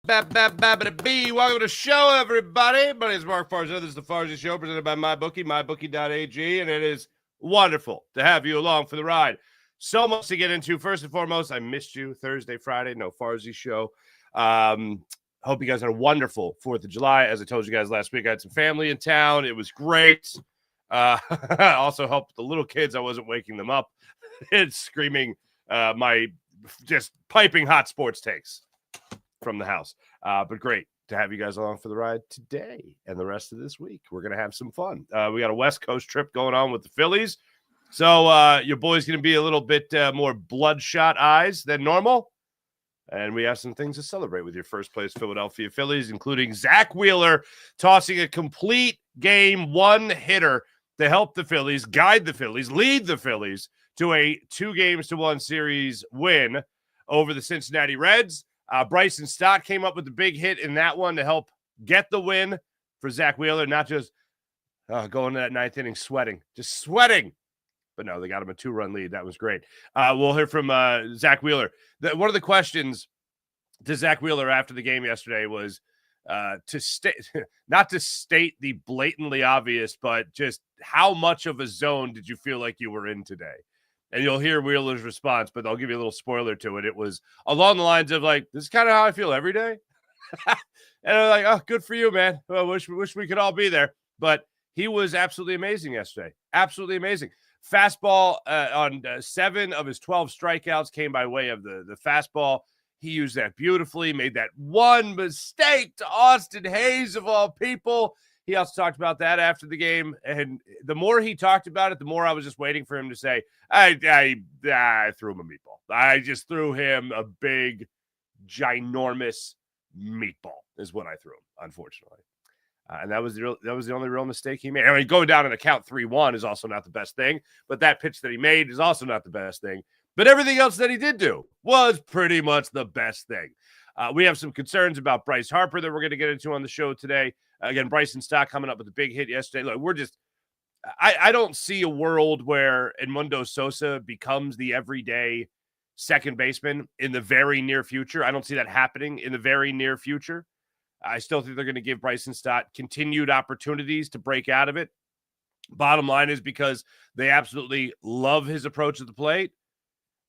Welcome to the show, everybody. My name is Mark Farzetta. This is the Farzy Show presented by MyBookie, mybookie.ag, and it is wonderful to have you along for the ride. So much to get into. First and foremost, I missed you Thursday, Friday. No Farzy Show. Hope you guys had a wonderful 4th of July. As I told you guys last week, I had some family in town. It was great. Also helped the little kids. I wasn't waking them up. It's screaming my just piping hot sports takes from the house. But great to have you guys along for the ride today and the rest of this week. We're going to have some fun. We got a West Coast trip going on with the Phillies. So your boy's going to be a little bit more bloodshot eyes than normal. And we have some things to celebrate with your first place Philadelphia Phillies, including Zack Wheeler tossing a complete game one-hitter to help the Phillies, guide the Phillies, lead the Phillies to a 2-1 series win over the Cincinnati Reds. Bryson Stott came up with the big hit in that one to help get the win for Zack Wheeler, not just going to that 9th inning sweating, just sweating. But no, they got him a 2-run lead. That was great. We'll hear from Zack Wheeler. One of the questions to Zack Wheeler after the game yesterday was not to state the blatantly obvious, but just how much of a zone did you feel like you were in today? And you'll hear Wheeler's response, but I'll give you a little spoiler to it. It was along the lines of like, this is kind of how I feel every day. And I'm like, oh, good for you, man. I wish we could all be there. But he was absolutely amazing yesterday. Absolutely amazing. Fastball on 7 of his 12 strikeouts came by way of the fastball. He used that beautifully, made that one mistake to Austin Hayes, of all people. He also talked about that after the game. And the more he talked about it, the more I was just waiting for him to say, I threw him a meatball. I just threw him a big, ginormous meatball is what I threw him, unfortunately. And that was the only real mistake he made. I mean, going down in the count 3-1 is also not the best thing, but that pitch that he made is also not the best thing. But everything else that he did do was pretty much the best thing. We have some concerns about Bryce Harper that we're going to get into on the show today. Again, Bryson Stott coming up with a big hit yesterday. Look, I don't see a world where Edmundo Sosa becomes the everyday second baseman in the very near future. I don't see that happening in the very near future. I still think they're going to give Bryson Stott continued opportunities to break out of it. Bottom line is because they absolutely love his approach at the plate,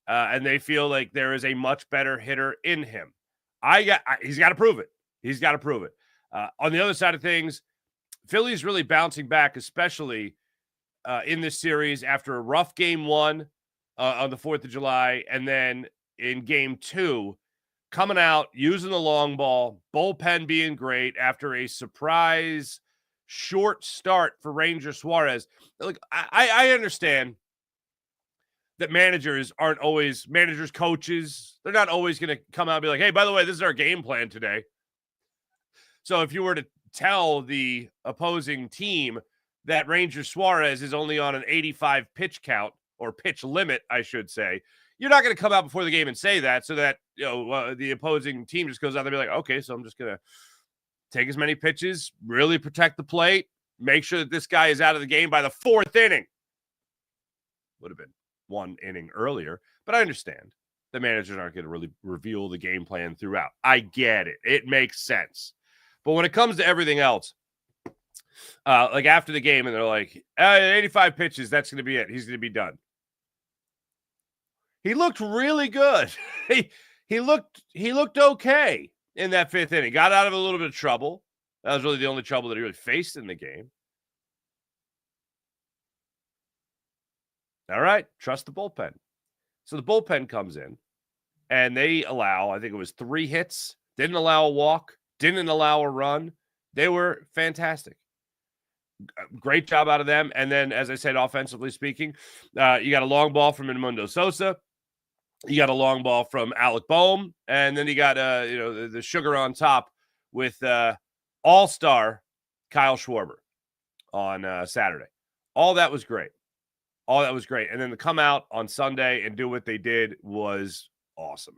and they feel like there is a much better hitter in him. He's got to prove it. He's got to prove it. On the other side of things, Philly's really bouncing back, especially in this series after a rough game 1 on the 4th of July, and then in game 2, coming out, using the long ball, bullpen being great after a surprise short start for Ranger Suarez. Look, I understand that managers, coaches, they're not always going to come out and be like, hey, by the way, this is our game plan today. So if you were to tell the opposing team that Ranger Suarez is only on an 85 pitch count, or pitch limit, I should say, you're not going to come out before the game and say that so that the opposing team just goes out there and be like, okay, so I'm just going to take as many pitches, really protect the plate, make sure that this guy is out of the game by the 4th inning. Would have been 1 inning earlier, but I understand the managers aren't going to really reveal the game plan throughout. I get it. It makes sense. But when it comes to everything else, like after the game, and they're like, 85 pitches, that's going to be it. He's going to be done. He looked really good. He looked okay in that 5th inning. Got out of a little bit of trouble. That was really the only trouble that he really faced in the game. All right, trust the bullpen. So the bullpen comes in, and they allow, I think it was 3 hits, didn't allow a walk, didn't allow a run. They were fantastic. Great job out of them. And then, as I said, offensively speaking, you got a long ball from Edmundo Sosa. You got a long ball from Alec Boehm, and then you got the sugar on top with all-star Kyle Schwarber on Saturday. All that was great. And then to come out on Sunday and do what they did was awesome.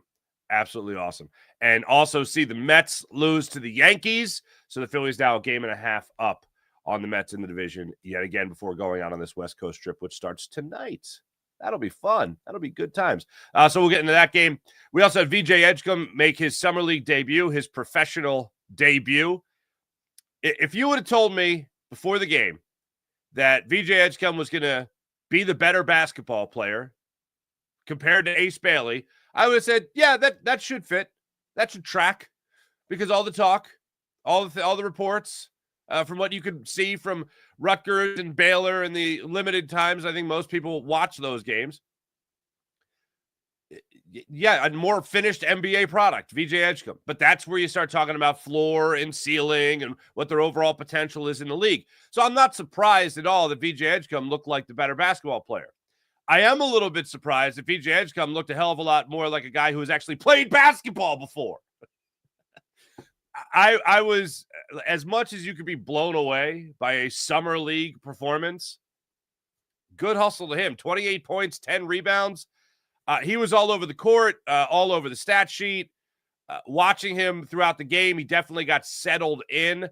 Absolutely awesome. And also see the Mets lose to the Yankees. So the Phillies now a 1.5 games up on the Mets in the division yet again before going out on this West Coast trip, which starts tonight. That'll be fun. That'll be good times. So we'll get into that game. We also had VJ Edgecombe make his Summer League debut, his professional debut. If you would have told me before the game that VJ Edgecombe was going to be the better basketball player compared to Ace Bailey, I would have said, yeah, that should fit. That should track, because all the talk, all the reports, from what you could see from Rutgers and Baylor in the limited times I think most people watch those games. Yeah, a more finished NBA product, VJ Edgecombe. But that's where you start talking about floor and ceiling and what their overall potential is in the league. So I'm not surprised at all that VJ Edgecombe looked like the better basketball player. I am a little bit surprised that VJ Edgecombe looked a hell of a lot more like a guy who has actually played basketball before. I was, as much as you could be blown away by a summer league performance, good hustle to him. 28 points, 10 rebounds. He was all over the court, all over the stat sheet. Watching him throughout the game, he definitely got settled in.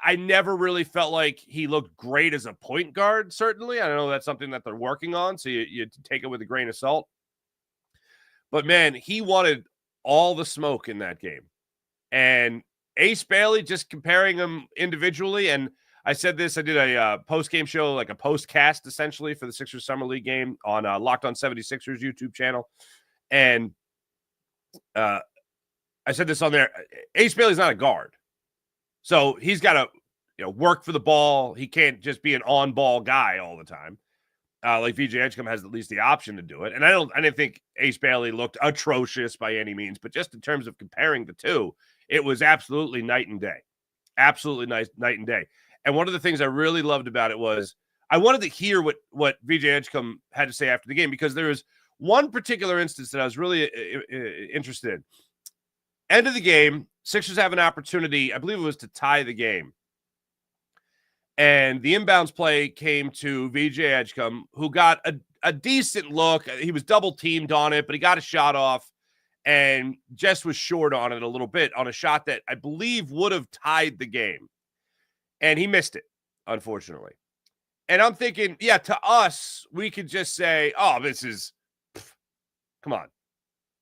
I never really felt like he looked great as a point guard, certainly. I know that's something that they're working on, so you take it with a grain of salt. But, man, he wanted all the smoke in that game. And Ace Bailey, just comparing him individually, and I said this, I did a post-game show, like a post-cast, essentially, for the Sixers Summer League game on Locked On 76ers YouTube channel. And I said this on there. Ace Bailey's not a guard. So he's got to work for the ball. He can't just be an on-ball guy all the time. Like VJ Edgecombe has at least the option to do it. And I didn't think Ace Bailey looked atrocious by any means, but just in terms of comparing the two, it was absolutely night and day. Absolutely night and day. And one of the things I really loved about it was I wanted to hear what VJ Edgecombe had to say after the game, because there was one particular instance that I was really interested in. End of the game, Sixers have an opportunity, I believe it was to tie the game. And the inbounds play came to VJ Edgecombe, who got a decent look. He was double teamed on it, but he got a shot off and just was short on it a little bit on a shot that I believe would have tied the game. And he missed it, unfortunately. And I'm thinking, yeah, to us, we could just say, oh, come on.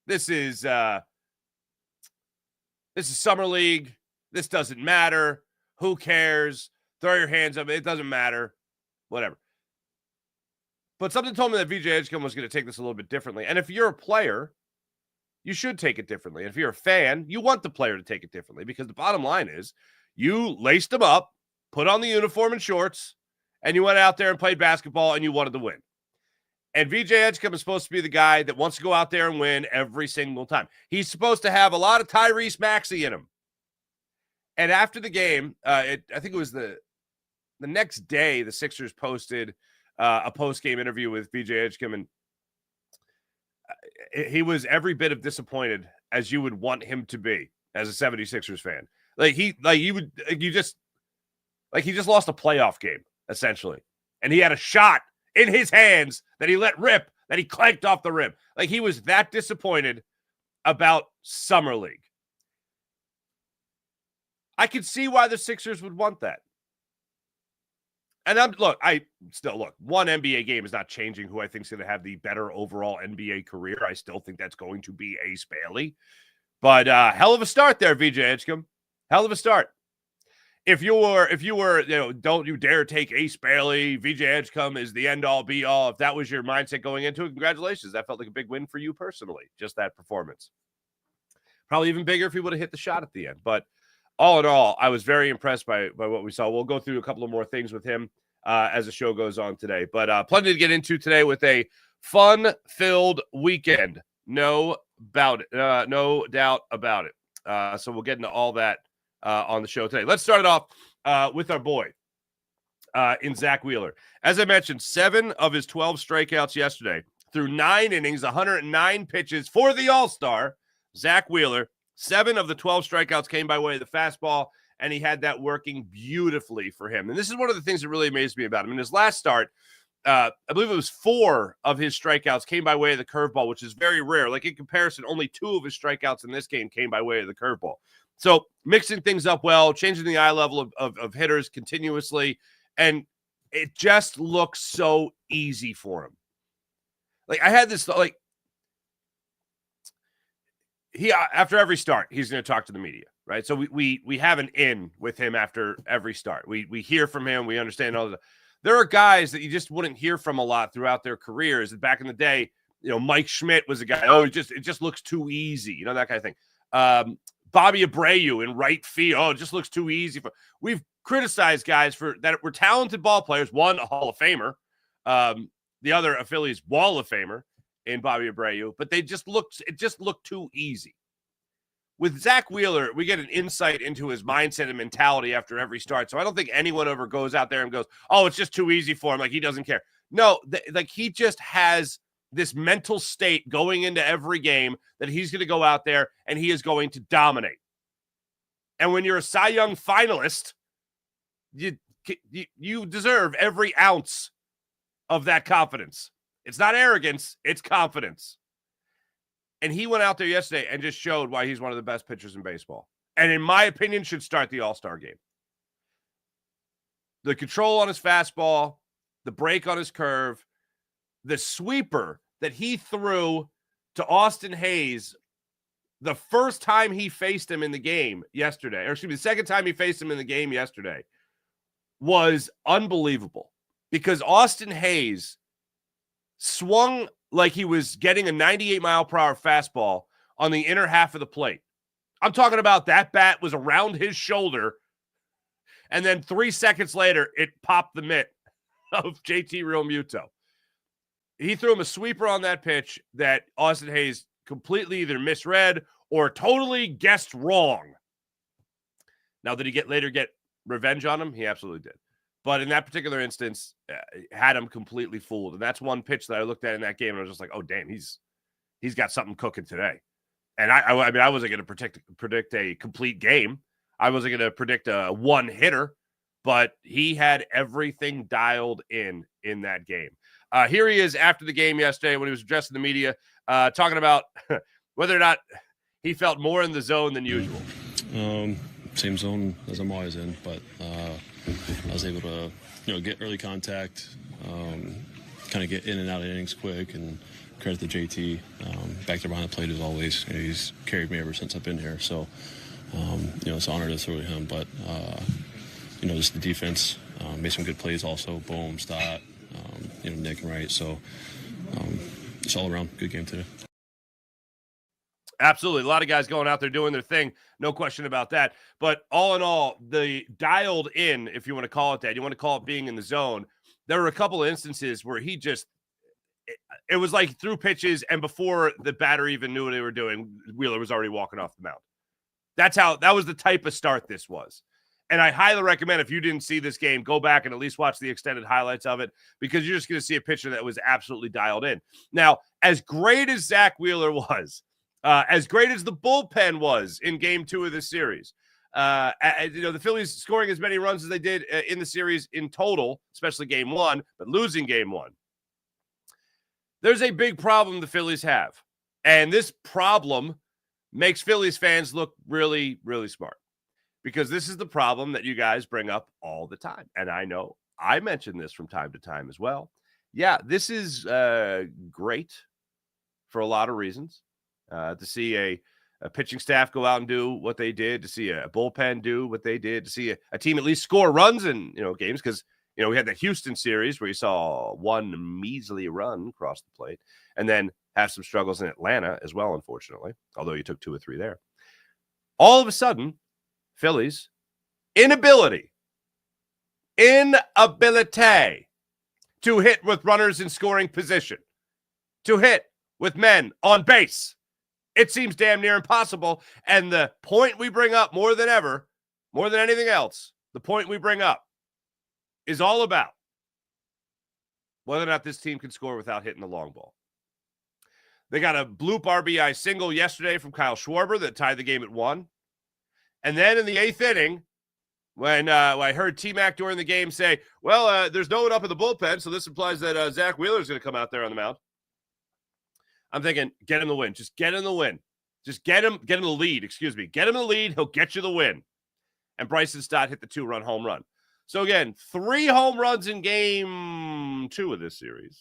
This is Summer League. This doesn't matter. Who cares? Throw your hands up. It doesn't matter. Whatever. But something told me that VJ Edgecombe was going to take this a little bit differently. And if you're a player, you should take it differently. And if you're a fan, you want the player to take it differently, because the bottom line is you laced him up, put on the uniform and shorts, and you went out there and played basketball, and you wanted to win. And VJ Edgecombe is supposed to be the guy that wants to go out there and win every single time. He's supposed to have a lot of Tyrese Maxey in him. And after the game, I think it was the next day, the Sixers posted a post-game interview with VJ Edgecombe, and he was every bit of disappointed as you would want him to be as a 76ers fan. He just lost a playoff game, essentially. And he had a shot in his hands that he let rip, that he clanked off the rim. Like, he was that disappointed about Summer League. I could see why the Sixers would want that. And one NBA game is not changing who I think is going to have the better overall NBA career. I still think that's going to be Ace Bailey. But hell of a start there, VJ Edgecombe. Hell of a start. If you were, don't you dare take Ace Bailey. VJ Edgecombe is the end-all, be-all. If that was your mindset going into it, congratulations. That felt like a big win for you personally, just that performance. Probably even bigger if he would have hit the shot at the end. But all in all, I was very impressed by what we saw. We'll go through a couple of more things with him as the show goes on today. But plenty to get into today with a fun-filled weekend. No doubt about it. So we'll get into all that on the show today. Let's start it off with our boy in Zack Wheeler. As I mentioned, 7 of his 12 strikeouts yesterday through 9 innings, 109 pitches for the All-Star, Zack Wheeler. 7 of the 12 strikeouts came by way of the fastball, and he had that working beautifully for him. And this is one of the things that really amazed me about him. In his last start, I believe it was 4 of his strikeouts came by way of the curveball, which is very rare. Like, in comparison, only 2 of his strikeouts in this game came by way of the curveball. So mixing things up well, changing the eye level of hitters continuously, and it just looks so easy for him. Like, I had this, like, after every start, he's going to talk to the media, right? So we have an in with him after every start. We hear from him. We understand all that. There are guys that you just wouldn't hear from a lot throughout their careers. Back in the day, Mike Schmidt was a guy. Oh, it just looks too easy, that kind of thing. Bobby Abreu in right field. Oh, it just looks too easy. We've criticized guys for that were talented ball players. One, a Hall of Famer. The other, a Phillies Wall of Famer in Bobby Abreu. But it just looked too easy. With Zack Wheeler, we get an insight into his mindset and mentality after every start. So I don't think anyone ever goes out there and goes, oh, it's just too easy for him. Like he doesn't care. No, he just has this mental state going into every game that he's going to go out there and he is going to dominate. And when you're a Cy Young finalist, you deserve every ounce of that confidence. It's not arrogance, it's confidence. And he went out there yesterday and just showed why he's one of the best pitchers in baseball. And in my opinion, should start the All-Star game. The control on his fastball, the break on his curve, the sweeper that he threw to Austin Hayes the first time he faced him in the game yesterday, or excuse me, the second time he faced him in the game yesterday, was unbelievable because Austin Hayes swung like he was getting a 98-mile-per-hour fastball on the inner half of the plate. I'm talking about that bat was around his shoulder, and then 3 seconds later, it popped the mitt of JT Realmuto. He threw him a sweeper on that pitch that Austin Hayes completely either misread or totally guessed wrong. Now, did he later get revenge on him? He absolutely did. But in that particular instance, had him completely fooled. And that's one pitch that I looked at in that game, and I was just like, oh, damn, he's got something cooking today. And I wasn't going to predict a complete game. I wasn't going to predict a one-hitter, but he had everything dialed in that game. Here he is after the game yesterday when he was addressing the media, talking about whether or not he felt more in the zone than usual. Same zone as I'm always in, but I was able to, get early contact, kind of get in and out of innings quick, and credit to JT. Back there behind the plate as always. He's carried me ever since I've been here, so it's an honor to throw to him. But just the defense made some good plays also. Boom, Stott, Nick and Wright. So it's all around good game today. Absolutely. A lot of guys going out there doing their thing. No question about that. But all in all, the dialed in, if you want to call it that, you want to call it being in the zone. There were a couple of instances where he just, it was like he threw pitches, and before the batter even knew what they were doing, Wheeler was already walking off the mound. That was the type of start this was. And I highly recommend, if you didn't see this game, go back and at least watch the extended highlights of it, because you're just going to see a pitcher that was absolutely dialed in. Now, as great as Zack Wheeler was, as great as the bullpen was in game 2 of this series, the Phillies scoring as many runs as they did in the series in total, especially game 1, but losing game 1. There's a big problem the Phillies have. And this problem makes Phillies fans look really, really smart, because this is the problem that you guys bring up all the time. And I know I mention this from time to time as well. Yeah, this is great for a lot of reasons. To see a pitching staff go out and do what they did, to see a bullpen do what they did, to see a team at least score runs in games, because we had the Houston series where you saw one measly run across the plate, and then have some struggles in Atlanta as well, unfortunately, although you took 2 or 3 there. All of a sudden, Phillies inability to hit with runners in scoring position, to hit with men on base. It seems damn near impossible. And the point we bring up more than ever, more than anything else, the point we bring up is all about whether or not this team can score without hitting the long ball. They got a bloop RBI single yesterday from Kyle Schwarber that tied the game at 1. And then in the 8th inning, when I heard T-Mac during the game say, there's no one up in the bullpen, so this implies that Zack Wheeler is going to come out there on the mound. I'm thinking, get him the win. Just get him the win. Just get him the lead, excuse me. Get him the lead. He'll get you the win. And Bryson Stott hit the 2-run home run. So again, 3 home runs in game 2 of this series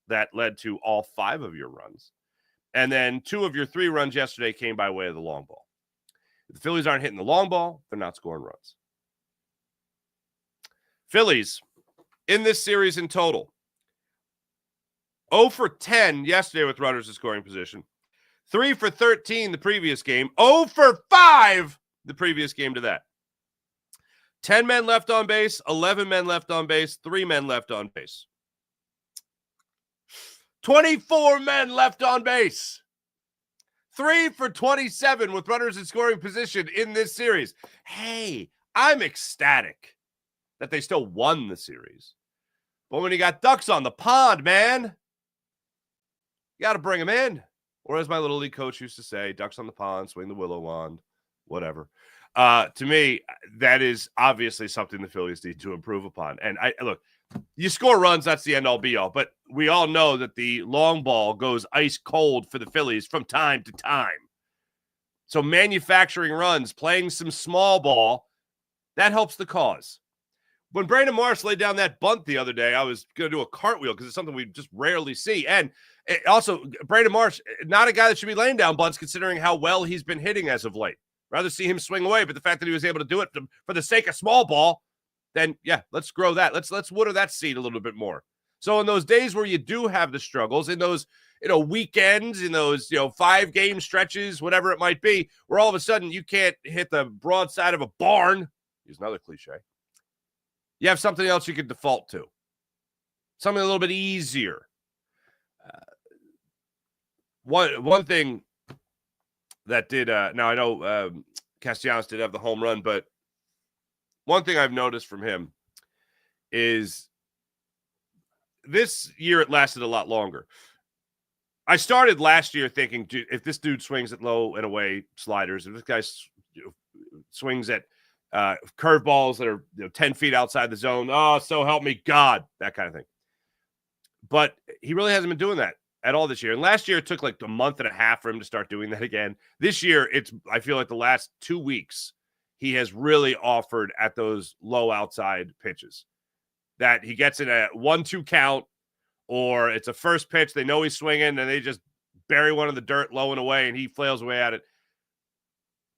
that led to all 5 of your runs. And then 2 of your 3 runs yesterday came by way of the long ball. If the Phillies aren't hitting the long ball, they're not scoring runs. Phillies, in this series in total, 0 for 10 yesterday with runners in scoring position. 3 for 13 the previous game. 0 for 5 the previous game to that. 10 men left on base, 11 men left on base, 3 men left on base. 24 men left on base. 3 for 27 with runners in scoring position in this series. Hey, I'm ecstatic that they still won the series. But when you got ducks on the pond, man, you got to bring them in. Or as my little league coach used to say, ducks on the pond, swing the willow wand, whatever. To me, that is obviously something the Phillies need to improve upon. And look, you score runs, that's the end-all be-all. But we all know that the long ball goes ice cold for the Phillies from time to time. So manufacturing runs, playing some small ball, that helps the cause. When Brandon Marsh laid down that bunt the other day, I was going to do a cartwheel because it's something we just rarely see. And also, Brandon Marsh, not a guy that should be laying down bunts considering how well he's been hitting as of late. Rather see him swing away, but the fact that he was able to do it for the sake of small ball, then, yeah, let's grow that. Let's water that seed a little bit more. So in those days where you do have the struggles, in those weekends, in those 5-game stretches, whatever it might be, where all of a sudden you can't hit the broadside of a barn, use another cliche, you have something else you can default to. Something a little bit easier. One thing that did, now I know Castellanos did have the home run, but one thing I've noticed from him is this year it lasted a lot longer. I started last year thinking, dude, if this dude swings at low and away sliders, if this guy swings at curveballs that are 10 feet outside the zone, oh, so help me God, that kind of thing. But he really hasn't been doing that at all this year. And last year it took like a month and a half for him to start doing that again. This year, I feel like the last 2 weeks, he has really offered at those low outside pitches that he gets in a 1-2 count, or it's a first pitch. They know he's swinging and they just bury one in the dirt low and away and he flails away at it.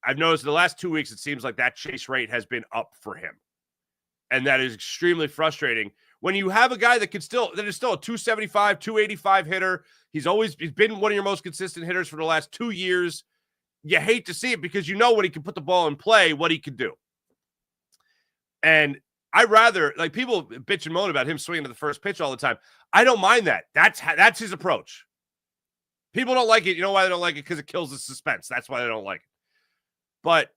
I've noticed in the last 2 weeks, it seems like that chase rate has been up for him. And that is extremely frustrating. When you have a guy that is still a 275, 285 hitter, he's been one of your most consistent hitters for the last 2 years. You hate to see it because you know when he can put the ball in play, what he can do. And I rather, like, people bitch and moan about him swinging to the first pitch all the time. I don't mind that. That's his approach. People don't like it. You know why they don't like it? Because it kills the suspense. That's why they don't like it. But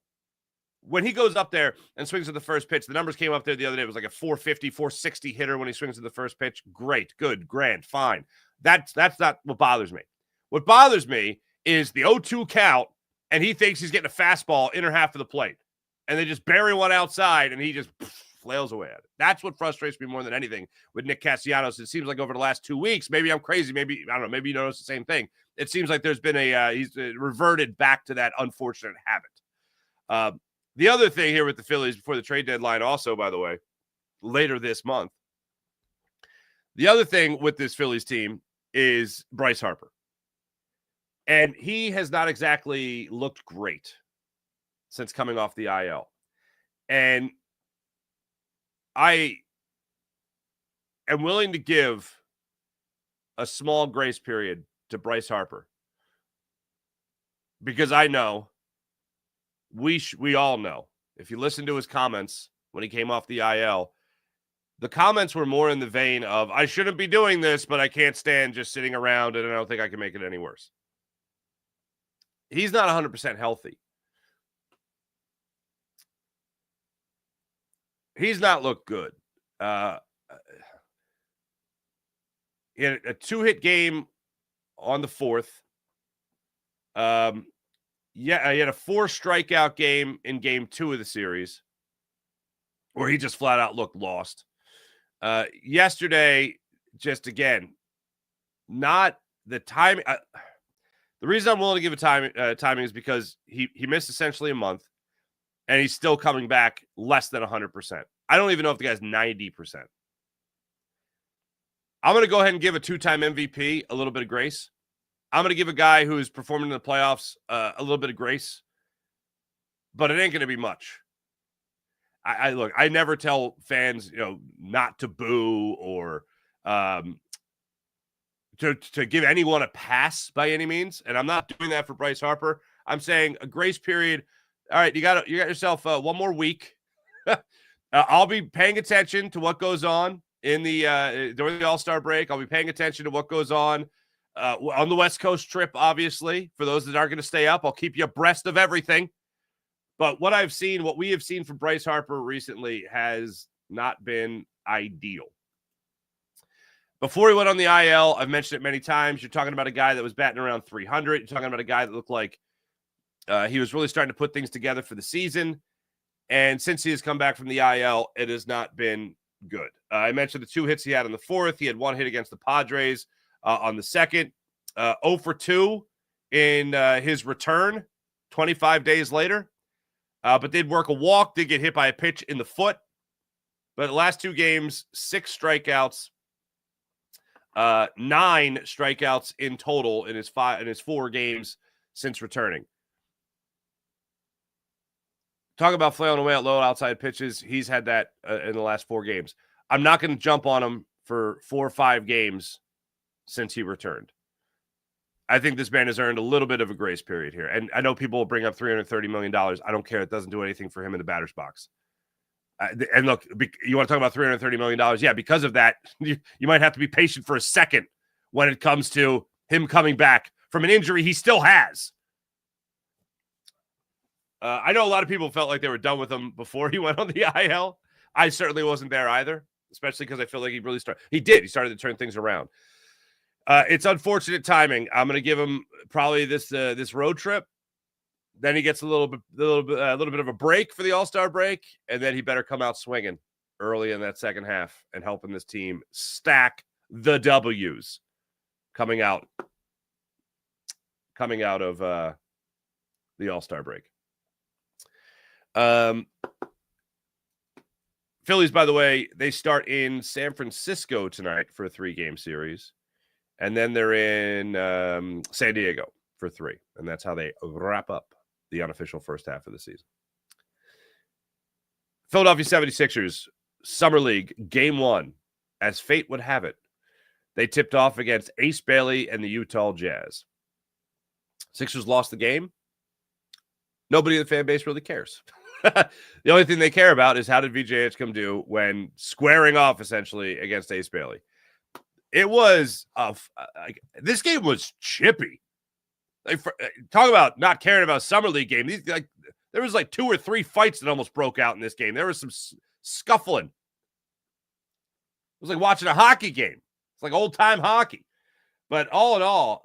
when he goes up there and swings at the first pitch, the numbers came up there the other day. It was like a 450, 460 hitter when he swings at the first pitch. Great, good, grand, fine. That's not what bothers me. What bothers me is the 0-2 count, and he thinks he's getting a fastball inner half of the plate. And they just bury one outside, and he just flails away at it. That's what frustrates me more than anything with Nick Castellanos. It seems like over the last 2 weeks, maybe I'm crazy, maybe, I don't know, maybe you notice the same thing. It seems like there's been he's reverted back to that unfortunate habit. The other thing here with the Phillies before the trade deadline also, by the way, later this month, the other thing with this Phillies team is Bryce Harper. And he has not exactly looked great since coming off the IL. And I am willing to give a small grace period to Bryce Harper because I know we all know, if you listen to his comments when he came off the IL, the comments were more in the vein of, I shouldn't be doing this, but I can't stand just sitting around and I don't think I can make it any worse. He's not 100% healthy. He's not looked good. He had a 2-hit game on the 4th. He had a 4-strikeout game in game 2 of the series where he just flat out looked lost. Yesterday, just again, not the time. The reason I'm willing to give a timing is because he missed essentially a month, and he's still coming back less than 100%. I don't even know if the guy's 90%. I'm going to go ahead and give a 2-time MVP a little bit of grace. I'm going to give a guy who's performing in the playoffs a little bit of grace, but it ain't going to be much. I look, I never tell fans, not to boo or to give anyone a pass by any means, and I'm not doing that for Bryce Harper. I'm saying a grace period. All right, you got yourself one more week. I'll be paying attention to what goes on in the during the All-Star break. I'll be paying attention to what goes on the West Coast trip, obviously. For those that aren't going to stay up, I'll keep you abreast of everything. But what we have seen from Bryce Harper recently has not been ideal. Before he went on the IL, I've mentioned it many times, you're talking about a guy that was batting around 300. You're talking about a guy that looked like he was really starting to put things together for the season. And since he has come back from the IL, it has not been good. I mentioned the 2 hits he had in the 4th. He had 1 hit against the Padres on the 2nd. 0 for 2 in his return 25 days later. But did work a walk, did get hit by a pitch in the foot. But the last 2 games, 6 strikeouts, 9 strikeouts in total in his 4 games since returning. Talk about flailing away at low outside pitches. He's had that in the last 4 games. I'm not going to jump on him for 4 or 5 games since he returned. I think this man has earned a little bit of a grace period here. And I know people will bring up $330 million. I don't care. It doesn't do anything for him in the batter's box. And look, you want to talk about $330 million? Yeah, because of that, you might have to be patient for a second when it comes to him coming back from an injury he still has. I know a lot of people felt like they were done with him before he went on the IL. I certainly wasn't there either, especially because I feel like he really started. He did. He started to turn things around. It's unfortunate timing. I'm going to give him probably this road trip. Then he gets a little bit of a break for the All-Star break, and then he better come out swinging early in that second half and helping this team stack the W's coming out of the All-Star break. Phillies, by the way, they start in San Francisco tonight for a 3-game series. And then they're in San Diego for 3. And that's how they wrap up the unofficial first half of the season. Philadelphia 76ers, Summer League, Game 1. As fate would have it, they tipped off against Ace Bailey and the Utah Jazz. Sixers lost the game. Nobody in the fan base really cares. The only thing they care about is how did VJ Edgecombe do when squaring off, essentially, against Ace Bailey. It was this game was chippy. Talk about not caring about Summer League game. There was 2 or 3 fights that almost broke out in this game. There was some scuffling. It was like watching a hockey game. It's like old-time hockey. But all in all,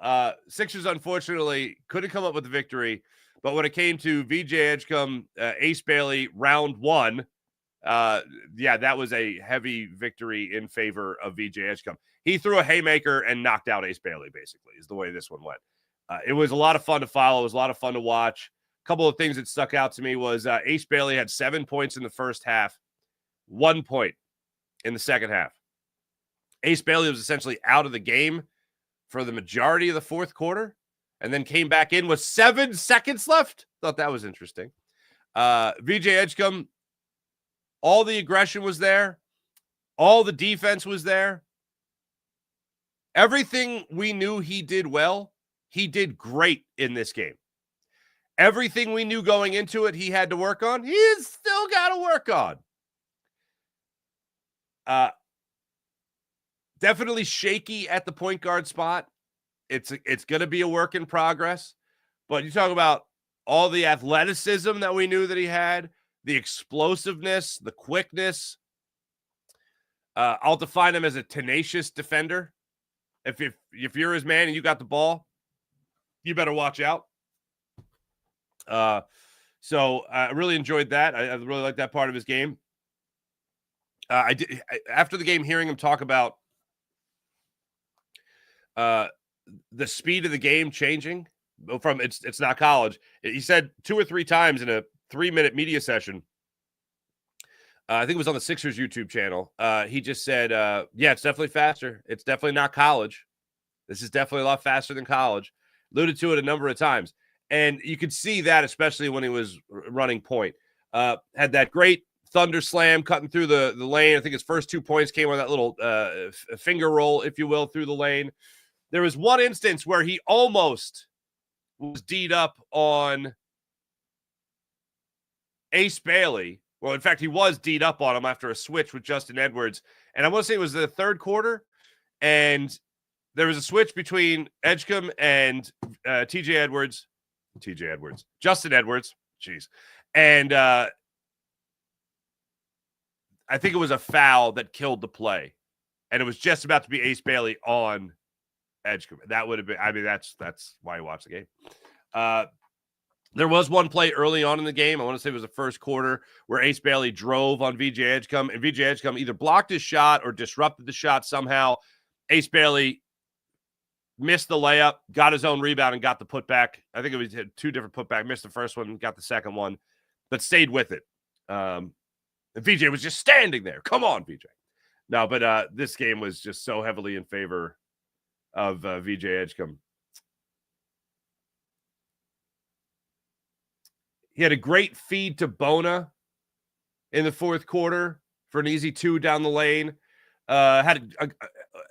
Sixers unfortunately couldn't come up with the victory. But when it came to VJ Edgecombe, Ace Bailey, round 1, that was a heavy victory in favor of VJ Edgecombe. He threw a haymaker and knocked out Ace Bailey, basically, is the way this one went. It was a lot of fun to follow. It was a lot of fun to watch. A couple of things that stuck out to me was Ace Bailey had 7 points in the first half, 1 point in the second half. Ace Bailey was essentially out of the game for the majority of the fourth quarter and then came back in with 7 seconds left. Thought that was interesting. VJ Edgecombe, all the aggression was there. All the defense was there. Everything we knew he did well, he did great in this game. Everything we knew going into it he had to work on, he's still got to work on. Definitely shaky at the point guard spot. It's going to be a work in progress. But you talk about all the athleticism that we knew that he had, the explosiveness, the quickness. I'll define him as a tenacious defender. If you're his man and you got the ball, you better watch out. So I really enjoyed that. I really liked that part of his game. After the game, hearing him talk about the speed of the game changing from it's not college. He said 2 or 3 times in a 3-minute media session. I think it was on the Sixers YouTube channel. He just said, yeah, it's definitely faster. It's definitely not college. This is definitely a lot faster than college. Alluded to it a number of times. And you could see that, especially when he was running point. Had that great thunder slam cutting through the lane. I think his first 2 points came on that little finger roll, if you will, through the lane. There was one instance where he almost was D'd up on Ace Bailey. Well, in fact, he was D'd up on him after a switch with Justin Edwards. And I want to say it was the third quarter. And there was a switch between Edgecombe and Justin Edwards. Jeez. And I think it was a foul that killed the play. And it was just about to be Ace Bailey on Edgecombe. That would have been, I mean, that's why you watch the game. There was one play early on in the game, I want to say it was the first quarter, where Ace Bailey drove on VJ Edgecombe, and VJ Edgecombe either blocked his shot or disrupted the shot somehow. Ace Bailey missed the layup, got his own rebound, and got the putback. I think it was two different putback. Missed the first one, got the second one, but stayed with it. And VJ was just standing there. Come on, VJ. No, but this game was just so heavily in favor of VJ Edgecombe. He had a great feed to Bona in the fourth quarter for an easy 2 down the lane. Had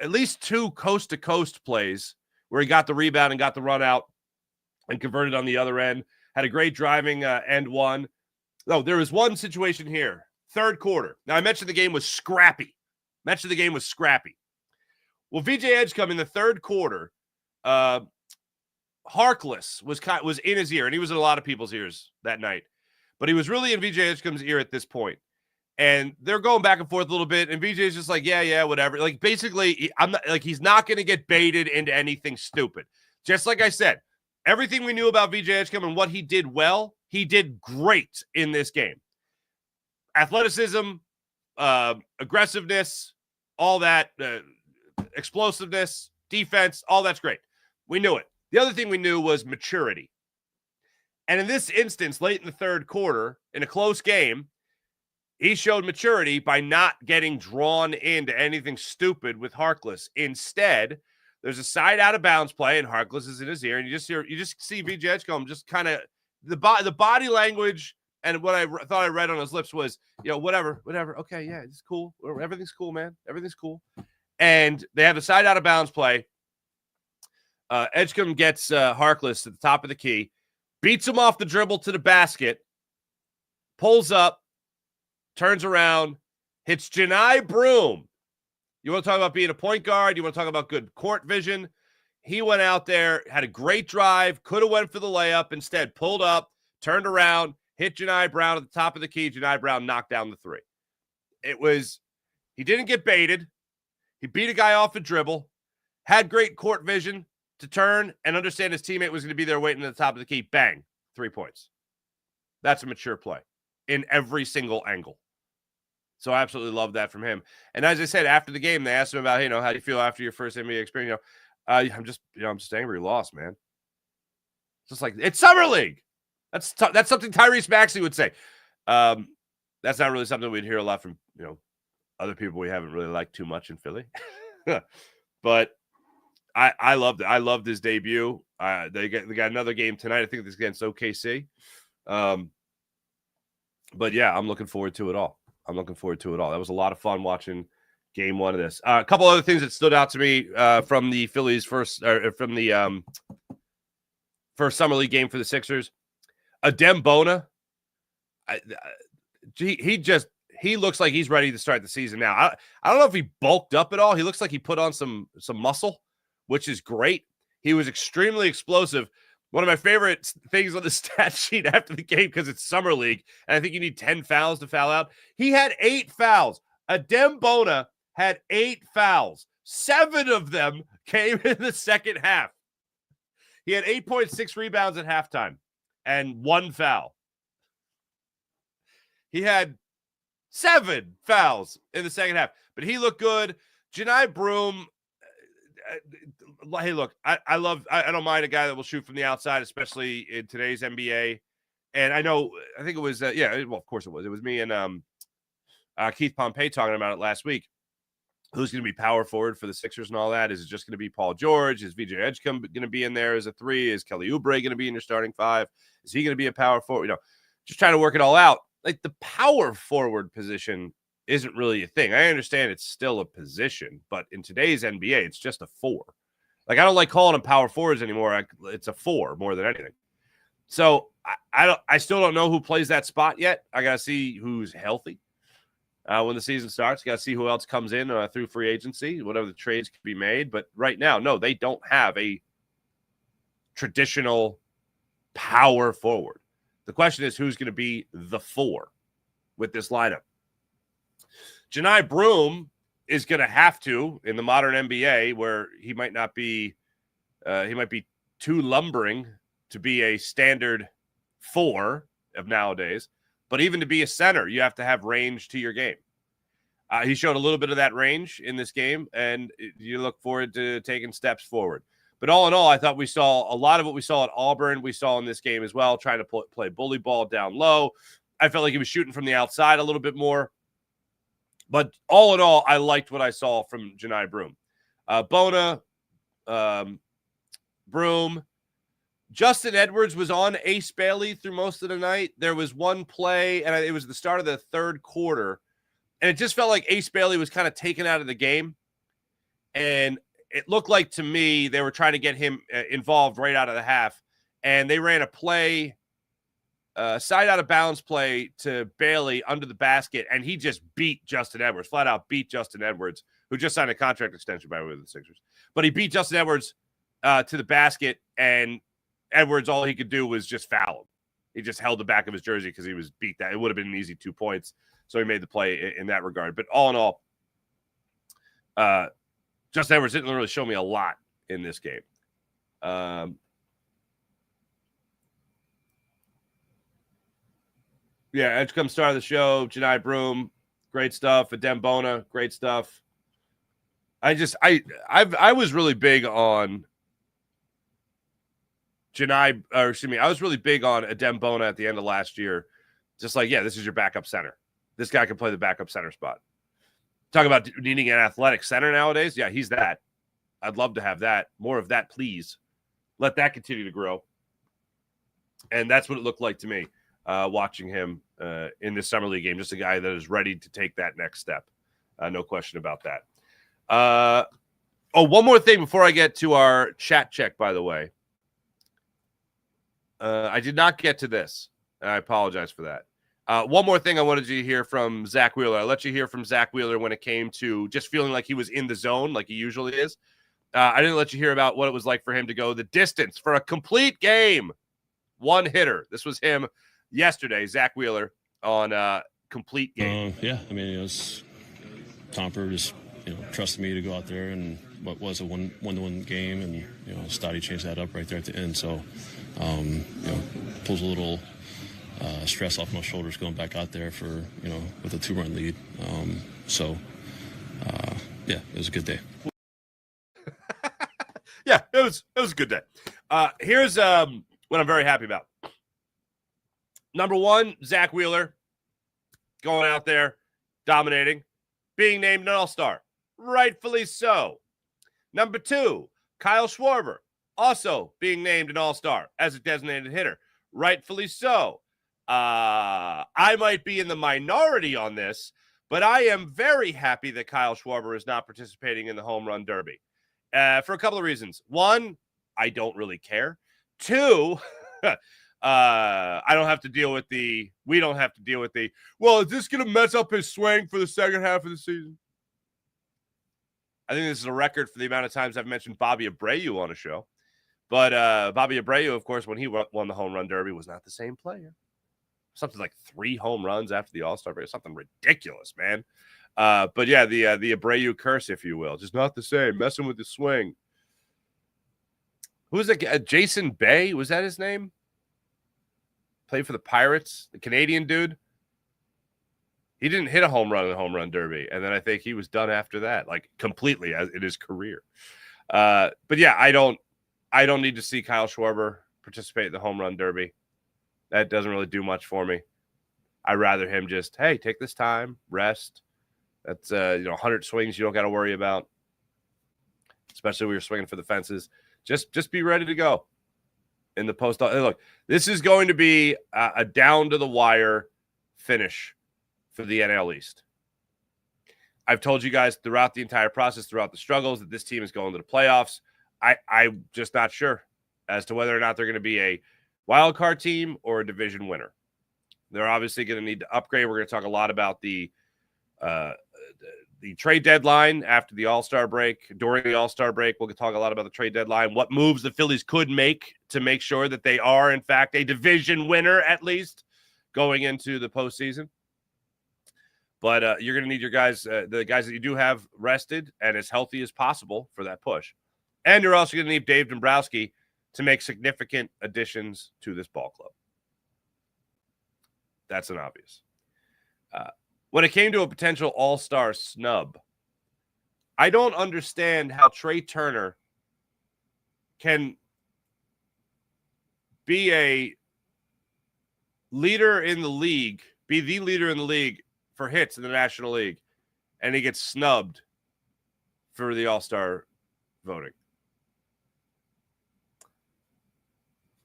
at least 2 coast-to-coast plays where he got the rebound and got the run out and converted on the other end. Had a great driving end one. Oh, there was one situation here. Third quarter. Now, I mentioned the game was scrappy. Well, VJ Edgecombe in the third quarter, Harkless was in his ear, and he was in a lot of people's ears that night. But he was really in VJ Edgecombe's ear at this point. And they're going back and forth a little bit, and VJ's just like, yeah, whatever. Like, basically, he's not going to get baited into anything stupid. Just like I said, everything we knew about VJ Edgecombe and what he did well, he did great in this game. Athleticism, aggressiveness, all that, explosiveness, defense, all that's great. We knew it. The other thing we knew was maturity. And in this instance, late in the third quarter, in a close game, he showed maturity by not getting drawn into anything stupid with Harkless. Instead, there's a side out of bounds play, and Harkless is in his ear, and you just see VJ Edgecombe just kind of the body language, and what I thought I read on his lips was, whatever, okay, yeah, it's cool, everything's cool, man, everything's cool. And they have a side out of bounds play. Edgecombe gets Harkless at the top of the key, beats him off the dribble to the basket, pulls up, turns around, hits Janai Broom. You want to talk about being a point guard? You want to talk about good court vision? He went out there, had a great drive, could have went for the layup, instead pulled up, turned around, hit Janai Brown at the top of the key. Janai Brown knocked down the 3. He didn't get baited. He beat a guy off a dribble, had great court vision to turn and understand his teammate was going to be there waiting at the top of the key. Bang, 3 points. That's a mature play in every single angle. So I absolutely love that from him. And as I said, after the game, they asked him about, how do you feel after your first NBA experience? I'm just angry we lost, man. Just like, it's summer league. That's something Tyrese Maxey would say. That's not really something we'd hear a lot from, other people we haven't really liked too much in Philly. But I loved it. I loved his debut. They got another game tonight. I think this is against OKC. But yeah, I'm looking forward to it all. That was a lot of fun watching game 1 of this. A couple other things that stood out to me from the Phillies first summer league game for the Sixers. Adem Bona, he looks like he's ready to start the season now. I don't know if he bulked up at all. He looks like he put on some muscle, which is great. He was extremely explosive. One of my favorite things on the stat sheet after the game, because it's summer league, and I think you need 10 fouls to foul out. He had 8 fouls. Adem Bona had 8 fouls. 7 of them came in the second half. He had 8.6 rebounds at halftime and 1 foul. He had 7 fouls in the second half, but he looked good. Janai Broom, hey, look, I don't mind a guy that will shoot from the outside, especially in today's NBA. And I think it was, of course it was. It was me and Keith Pompey talking about it last week. who's going to be power forward for the Sixers and all that. Is it just going to be Paul George? Is VJ Edgecombe going to be in there as a 3? Is Kelly Oubre going to be in your starting 5? Is he going to be a power forward? Just trying to work it all out. Like, the power forward position isn't really a thing. I understand it's still a position, but in today's NBA, it's just a 4. Like, I don't like calling them power forwards anymore. It's a 4 more than anything. So I still don't know who plays that spot yet. I got to see who's healthy when the season starts. Got to see who else comes in through free agency, whatever the trades can be made. But right now, no, they don't have a traditional power forward. The question is, who's going to be the 4 with this lineup? Janai Broome is going to have to, in the modern NBA, where he might not be, he might be too lumbering to be a standard 4 of nowadays. But even to be a center, you have to have range to your game. He showed a little bit of that range in this game, and you look forward to taking steps forward. But all in all, I thought we saw a lot of what we saw at Auburn. We saw in this game as well, trying to play bully ball down low. I felt like he was shooting from the outside a little bit more. But all in all, I liked what I saw from Janai Broome. Bona, Broome. Justin Edwards was on Ace Bailey through most of the night. There was one play, and it was the start of the third quarter, and it just felt like Ace Bailey was kind of taken out of the game. And it looked like, to me, they were trying to get him involved right out of the half, and they ran a play, side out of bounds play to Bailey under the basket, and he just beat Justin Edwards, flat out beat Justin Edwards, who just signed a contract extension, by the way, with the Sixers. But he beat Justin Edwards to the basket, and Edwards, all he could do was just foul him. He just held the back of his jersey because he was beat. That it would have been an easy 2 points, so he made the play in that regard. But all in all, Justin Edwards didn't really show me a lot in this game. Edgecombe star of the show, Janai Broome, great stuff. Adem Bona, great stuff. I was really big on I was really big on Adem Bona at the end of last year. Just like, this is your backup center. This guy can play the backup center spot. Talk about needing an athletic center nowadays. Yeah, he's that. I'd love to have that. More of that, please. Let that continue to grow. And that's what it looked like to me watching him in this summer league game. Just a guy that is ready to take that next step. No question about that. One more thing before I get to our chat check, by the way. I did not get to this. I apologize for that. One more thing I wanted you to hear from Zack Wheeler. I let you hear from Zack Wheeler when it came to just feeling like he was in the zone like he usually is. I didn't let you hear about what it was like for him to go the distance for a complete game. One hitter. This was him yesterday, Zack Wheeler, on complete game. It was Tomper just trusted me to go out there and what was a one-to-one game, and Stotty changed that up right there at the end. So pulls a little stress off my shoulders going back out there for with a 2-run lead. It was a good day. It was a good day. Here's what I'm very happy about. Number one, Zack Wheeler going out there, dominating, being named an All-Star. Rightfully so. Number two, Kyle Schwarber, also being named an All-Star as a designated hitter. Rightfully so. I might be in the minority on this, but I am very happy that Kyle Schwarber is not participating in the home run derby for a couple of reasons. One, I don't really care. Two, we don't have to deal with the, well, is this going to mess up his swing for the second half of the season? I think this is a record for the amount of times I've mentioned Bobby Abreu on a show. But Bobby Abreu, of course, when he won the home run derby, was not the same player. Something like 3 home runs after the All-Star break. Something ridiculous, man. But yeah, the Abreu curse, if you will. Just not the same. Messing with the swing. Who was that? Jason Bay? Was that his name? Played for the Pirates. The Canadian dude. He didn't hit a home run in the home run derby. And then I think he was done after that, like completely in his career. But yeah, I don't need to see Kyle Schwarber participate in the home run derby. That doesn't really do much for me. I'd rather him just, hey, take this time, rest, That's 100 swings you don't got to worry about, especially when you're swinging for the fences. Just be ready to go in the post. Look, this is going to be a down to the wire finish for the NL East. I've told you guys throughout the entire process, throughout the struggles, that this team is going to the playoffs. I'm just not sure as to whether or not they're going to be a wild card team or a division winner. They're obviously going to need to upgrade. We're going to talk a lot about the trade deadline after the All-Star break. During the All-Star break, we'll talk a lot about the trade deadline, what moves the Phillies could make to make sure that they are, in fact, a division winner, at least, going into the postseason. But you're going to need your guys, the guys that you do have rested and as healthy as possible for that push. And you're also going to need Dave Dombrowski to make significant additions to this ball club. That's an obvious. When it came to a potential all-star snub, I don't understand how Trey Turner can be a leader in the league, be the leader in the league for hits in the National League, and he gets snubbed for the all-star voting.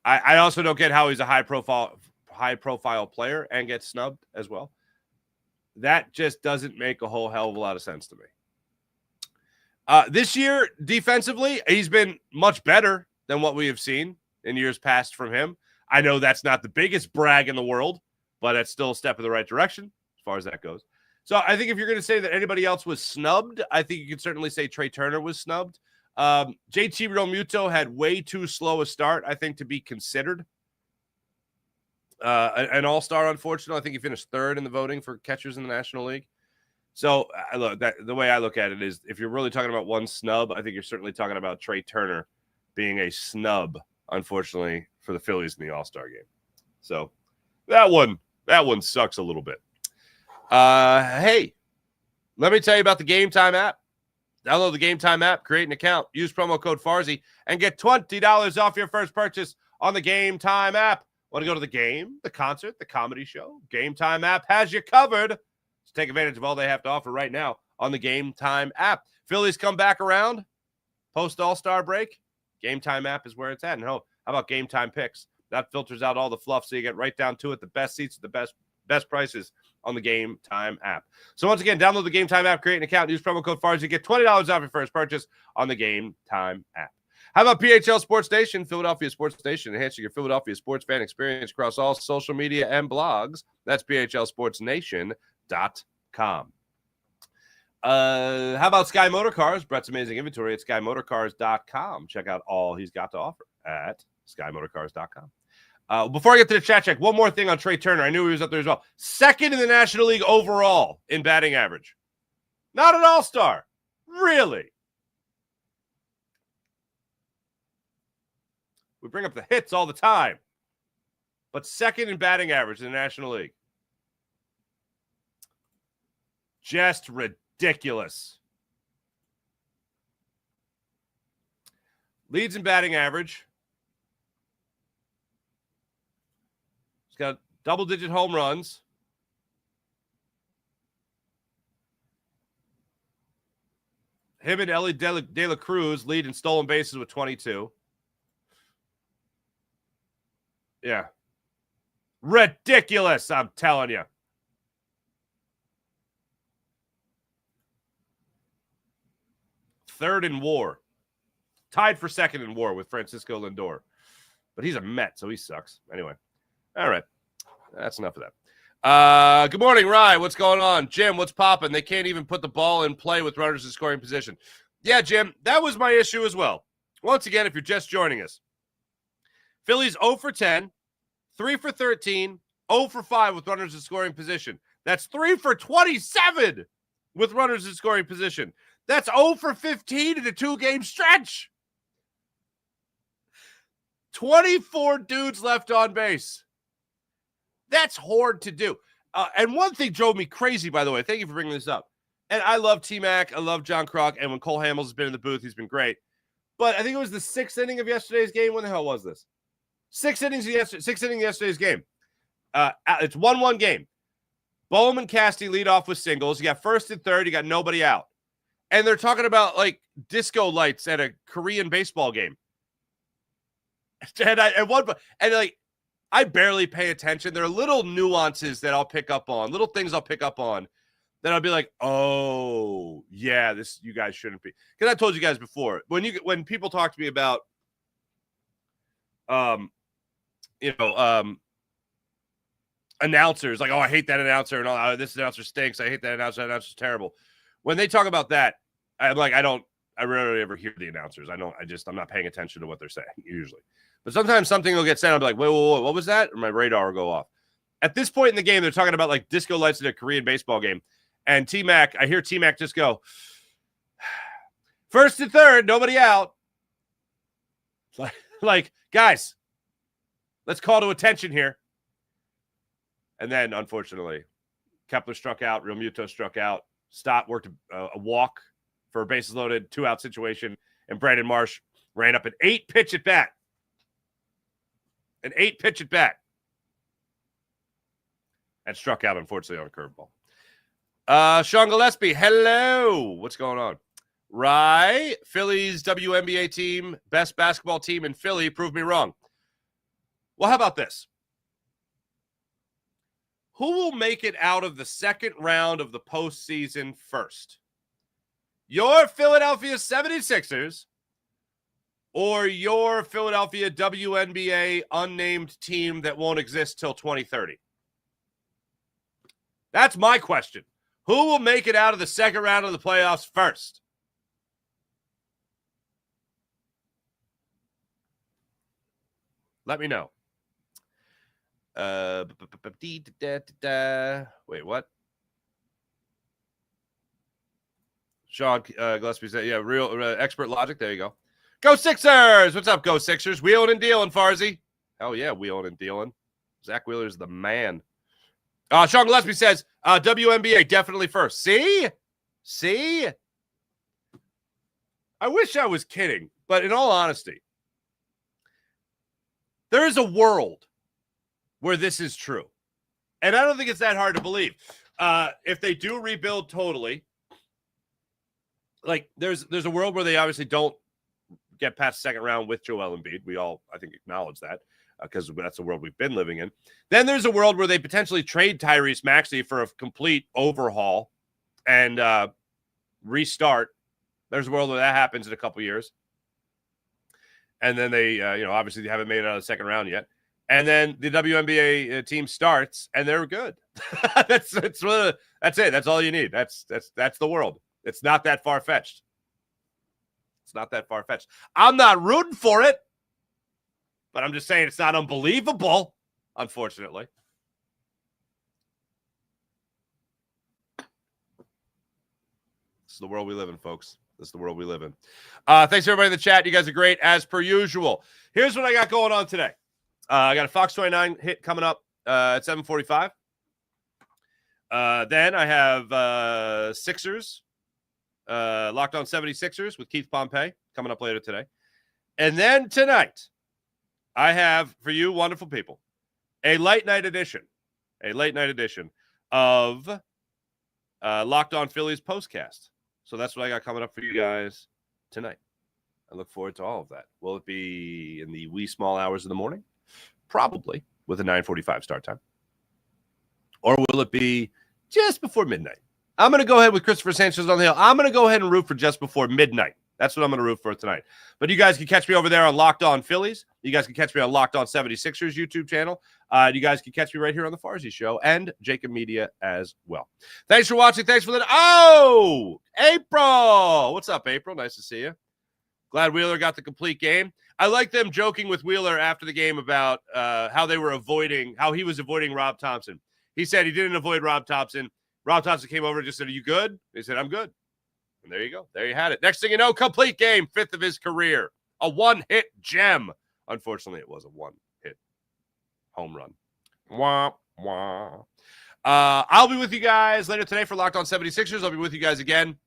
I also don't get how he's a high-profile player and gets snubbed as well. That just doesn't make a whole hell of a lot of sense to me. This year, defensively, he's been much better than what we have seen in years past from him. I know that's not the biggest brag in the world, but it's still a step in the right direction as far as that goes. So I think if you're going to say that anybody else was snubbed, I think you could certainly say Trey Turner was snubbed. JT Realmuto had way too slow a start, I think, to be considered an all-star, unfortunately. I think he finished third in the voting for catchers in the National League. So the way I look at it is, if you're really talking about one snub, I think you're certainly talking about Trey Turner being a snub, unfortunately, for the Phillies in the All-Star game. So that one sucks a little bit. Hey, let me tell you about the Game Time app. Download the Game Time app, create an account, use promo code Farzy, and get $20 off your first purchase on the Game Time app. Want to go to the game, the concert, the comedy show? Game Time app has you covered. So take advantage of all they have to offer right now on the Game Time app. Phillies come back around post All-Star break. Game Time app is where it's at. And how about Game Time picks? That filters out all the fluff, so you get right down to it. The best seats, the best prices on the Game Time app. So once again, download the Game Time app, create an account, use promo code Farzy, get $20 off your first purchase on the Game Time app. How about PHL Sports Nation, Philadelphia Sports Nation, enhancing your Philadelphia sports fan experience across all social media and blogs? That's PHLSportsNation.com. How about Sky Motor Cars? Brett's amazing inventory at SkyMotorCars.com. Check out all he's got to offer at SkyMotorCars.com. Before I get to the chat check, one more thing on Trey Turner. I knew he was up there as well. Second in the National League overall in batting average. Not an all-star. Really? We bring up the hits all the time. But second in batting average in the National League. Just ridiculous. Leads in batting average. He's got double-digit home runs. Him and Ellie De La Cruz lead in stolen bases with 22. Yeah. Ridiculous, I'm telling you. Third in WAR. Tied for second in WAR with Francisco Lindor. But he's a Met, so he sucks. Anyway. All right. That's enough of that. Good morning, Rye. What's going on? Jim, what's popping? They can't even put the ball in play with runners in scoring position. Yeah, Jim, that was my issue as well. Once again, if you're just joining us, Phillies 0 for 10, 3 for 13, 0 for 5 with runners in scoring position. That's 3 for 27 with runners in scoring position. That's 0 for 15 in a 2-game stretch. 24 dudes left on base. That's hard to do. And one thing drove me crazy, by the way. Thank you for bringing this up. And I love T-Mac. I love John Kruk. And when Cole Hamels has been in the booth, he's been great. But I think it was the 6th inning of yesterday's game. When the hell was this? 6th inning yesterday's game. It's 1-1 game. Bowman Casty lead off with singles. You got first and third. You got nobody out. And they're talking about like disco lights at a Korean baseball game. And I barely pay attention. There are little nuances that I'll pick up on, little things I'll pick up on that I'll be like, oh, yeah, this you guys shouldn't be. Because I told you guys before, when people talk to me about announcers, like, oh, I hate that announcer and all, this announcer stinks. I hate that announcer. That announcer's terrible. When they talk about that, I'm like, I rarely ever hear the announcers. I'm not paying attention to what they're saying usually. But sometimes something will get said. I'll be like, wait, what was that? Or my radar will go off. At this point in the game, they're talking about like disco lights at a Korean baseball game. And T-Mac, I hear T-Mac just go, first and third, nobody out. Like, guys, let's call to attention here. And then, unfortunately, Kepler struck out. Real Muto struck out. Stott worked a walk for a bases loaded, 2-out situation. And Brandon Marsh ran up an 8-pitch at bat. And struck out, unfortunately, on a curveball. Sean Gillespie, hello. What's going on? Right. Phillies WNBA team, best basketball team in Philly, proved me wrong. Well, how about this? Who will make it out of the second round of the postseason first? Your Philadelphia 76ers or your Philadelphia WNBA unnamed team that won't exist till 2030? That's my question. Who will make it out of the second round of the playoffs first? Let me know. Wait, what? Sean Gillespie said, yeah, real expert logic. There you go. Go Sixers! What's up, Go Sixers? Wheeling and dealing, Farzy. Hell yeah, wheeling and dealing. Zach Wheeler's the man. Sean Gillespie says, WNBA definitely first. See? I wish I was kidding, but in all honesty, there is a world where this is true. And I don't think it's that hard to believe. If they do rebuild totally, like there's a world where they obviously don't get past second round with Joel Embiid. We all, I think, acknowledge that because that's the world we've been living in. Then there's a world where they potentially trade Tyrese Maxey for a complete overhaul and restart. There's a world where that happens in a couple years. And then they, obviously they haven't made it out of the second round yet. And then the WNBA team starts, and they're good. That's it. That's all you need. That's the world. It's not that far-fetched. I'm not rooting for it, but I'm just saying it's not unbelievable, unfortunately. This is the world we live in, folks. This is the world we live in. Thanks, everybody in the chat. You guys are great, as per usual. Here's what I got going on today. I got a Fox 29 hit coming up at 7:45. Then I have Sixers, Locked On 76ers with Keith Pompey coming up later today. And then tonight, I have for you, wonderful people, a late night edition of Locked On Phillies postcast. So that's what I got coming up for you guys tonight. I look forward to all of that. Will it be in the wee small hours of the morning? Probably, with a 9:45 start time. Or will it be just before midnight? I'm going to go ahead with Christopher Sanchez on the hill. I'm going to go ahead and root for just before midnight. That's what I'm going to root for tonight. But you guys can catch me over there on Locked On Phillies. You guys can catch me on Locked On 76ers YouTube channel. You guys can catch me right here on the Farzy Show and Jacob Media as well. Thanks for watching. Thanks for listening. Oh, April. What's up, April? Nice to see you. Glad Wheeler got the complete game. I like them joking with Wheeler after the game about how he was avoiding Rob Thompson. He said he didn't avoid Rob Thompson. Rob Thompson came over and just said, "Are you good?" He said, "I'm good." And there you go. There you had it. Next thing you know, complete game, 5th of his career. A one-hit gem. Unfortunately, it was a one-hit home run. Wah, wah. I'll be with you guys later today for Locked On 76ers. I'll be with you guys again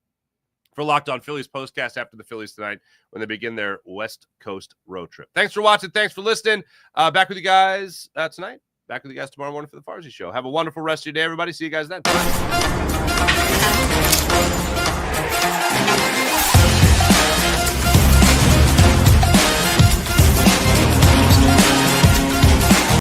for Locked On Phillies postcast after the Phillies tonight when they begin their West Coast road trip. Thanks for watching. Thanks for listening. Back with you guys tonight back with you guys tomorrow morning for the Farsi Show. Have a wonderful rest of your day, everybody. See you guys then.